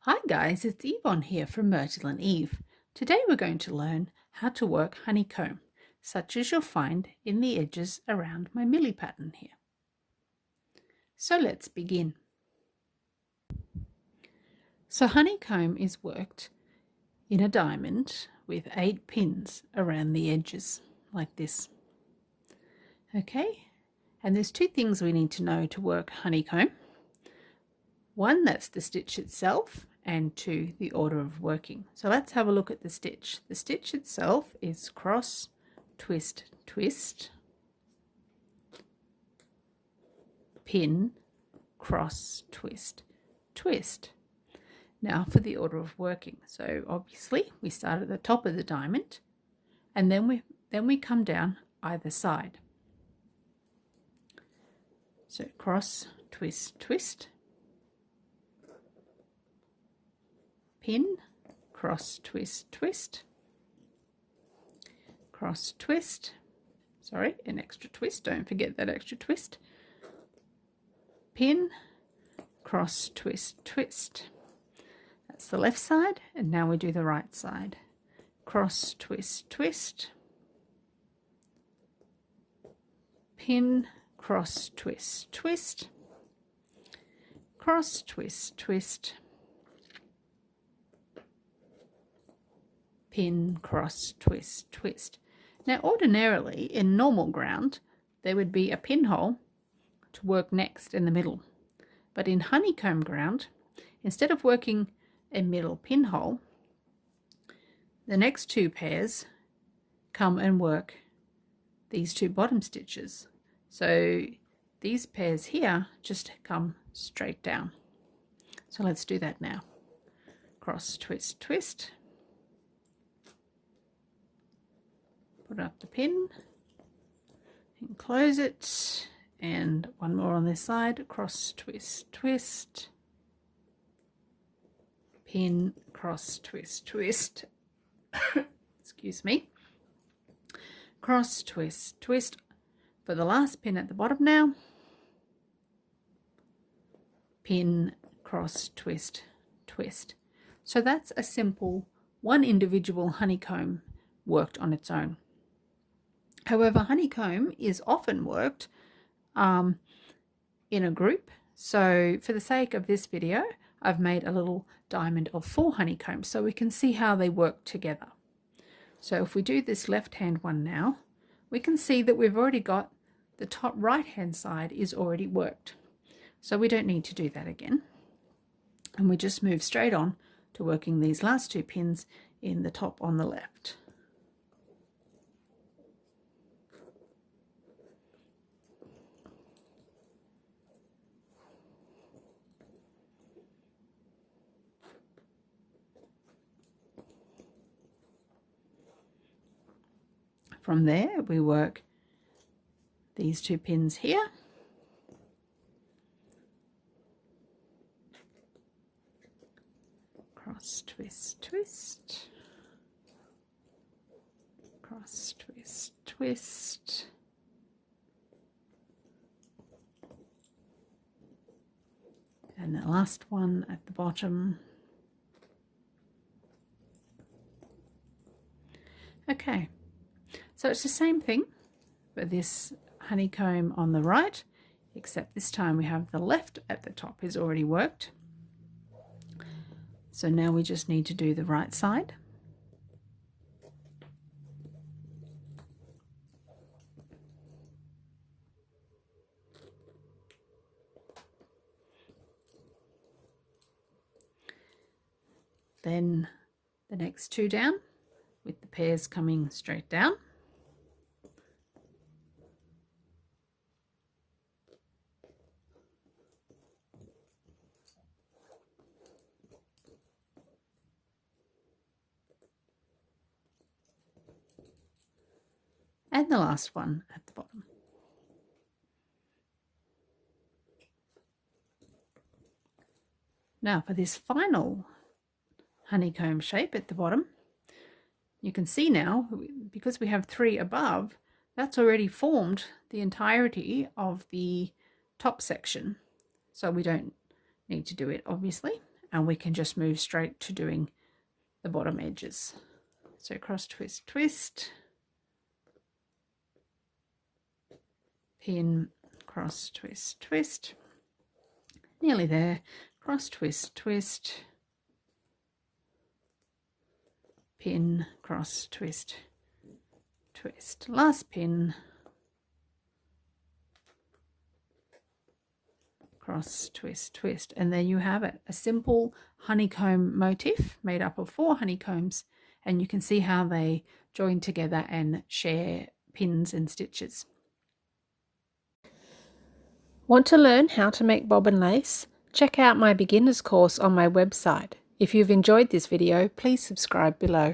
Hi guys, it's Yvonne here from Myrtle and Eve. Today we're going to learn how to work honeycomb, such as you'll find in the edges around my millie pattern here. So let's begin. So honeycomb is worked in a diamond with 8 pins around the edges, like this. Okay, and there's 2 things we need to know to work honeycomb. One, that's the stitch itself, and 2, the order of working. So let's have a look at the stitch. The stitch itself is cross, twist, twist, pin, cross, twist, twist. Now for the order of working. So obviously we start at the top of the diamond, and then we come down either side. So cross, twist, twist, pin, cross, twist, twist, cross, twist, sorry, an extra twist, don't forget that extra twist, pin, cross, twist, twist. That's the left side, and now we do the right side. Cross, twist, twist, pin, cross, twist, twist, cross, twist, twist, pin, cross, twist, twist. Now ordinarily in normal ground there would be a pinhole to work next in the middle, but in honeycomb ground, instead of working a middle pinhole, the next 2 pairs come and work these 2 bottom stitches. So these pairs here just come straight down. So let's do that now. Cross, twist, twist, put up the pin and close it, and one more on this side. Cross, twist, twist, pin, cross, twist, twist, excuse me, cross, twist, twist for the last pin at the bottom now, pin, cross, twist, twist. So that's a simple one individual honeycomb worked on its own. However, honeycomb is often worked in a group. So for the sake of this video, I've made a little diamond of 4 honeycombs so we can see how they work together. So if we do this left hand one now, we can see that we've already got the top right hand side is already worked. So we don't need to do that again. And we just move straight on to working these last 2 pins in the top on the left. From there we work these 2 pins here, cross, twist, twist, cross, twist, twist, and the last one at the bottom. Okay, so it's the same thing for this honeycomb on the right, except this time we have the left at the top is already worked. So now we just need to do the right side. Then the next 2 down with the pairs coming straight down. And the last one at the bottom. Now for this final honeycomb shape at the bottom, you can see now, because we have 3 above, that's already formed the entirety of the top section. So we don't need to do it, obviously. and we can just move straight to doing the bottom edges. So cross, twist, twist, pin, cross, twist, twist, nearly there, cross, twist, twist, pin, cross, twist, twist, last pin, cross, twist, twist, and there you have it, a simple honeycomb motif made up of 4 honeycombs, and you can see how they join together and share pins and stitches. Want to learn how to make bobbin lace? Check out my beginner's course on my website. If you've enjoyed this video, please subscribe below.